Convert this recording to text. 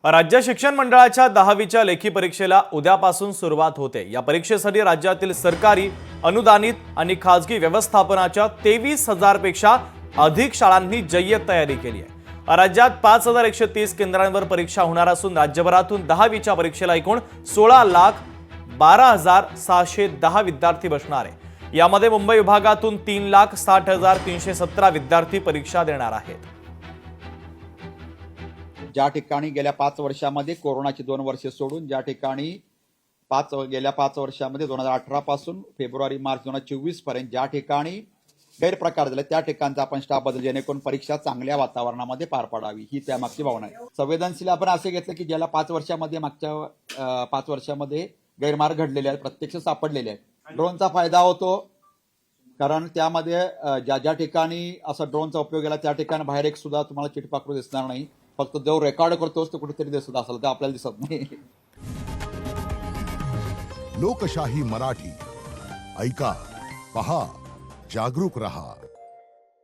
राज्य शिक्षण मंडळाच्या 10वीच्या लेखी परीक्षेला उद्यापासून सुरुवात होते। या परीक्षेसाठी राज्यातील सरकारी, अनुदानित आणि खासगी व्यवस्थापनाच्या 23,000 पेक्षा अधिक शाळांनी जय्यत तयारी केली आहे। राज्यात 5,130 केंद्रांवर परीक्षा होणार असून राज्यभरातून 10वीच्या परीक्षेला एकूण 16,12,610 विद्यार्थी बसणार आहे। यामध्ये मुंबई विभागातून 3,60,317 विद्यार्थी परीक्षा देणार आहेत। ज्या ठिकाणी गेल्या 5 वर्षांमध्ये कोरोनाची 2 वर्षे सोडून ज्या ठिकाणी गेल्या 5 वर्षांमध्ये 2018 पासून फेब्रुवारी मार्च 2024 पर्यंत ज्या ठिकाणी गैरप्रकार झाले त्या ठिकाणचा आपण स्टाफ बदल जेणेकरून परीक्षा चांगल्या वातावरणामध्ये पार पाडावी ही त्यामागची भावना आहे। संवेदनशील आपण असे घेतलं की ज्याला 5 वर्षांमध्ये मागच्या 5 वर्षांमध्ये गैरमार्ग घडलेले आहेत, प्रत्यक्ष सापडलेले आहेत। ड्रोनचा फायदा होतो कारण त्यामध्ये ज्या ठिकाणी असा ड्रोनचा उपयोग केला त्या ठिकाणी बाहेर एक सुद्धा तुम्हाला चिटपाखरू दिसणार नाही, फक्त जो रेकॉर्ड करतोस तो कुठेतरी दिसत असेल तर आपल्याला दिसत नाही। लोकशाही मराठी ऐका, पहा, जागरूक रहा।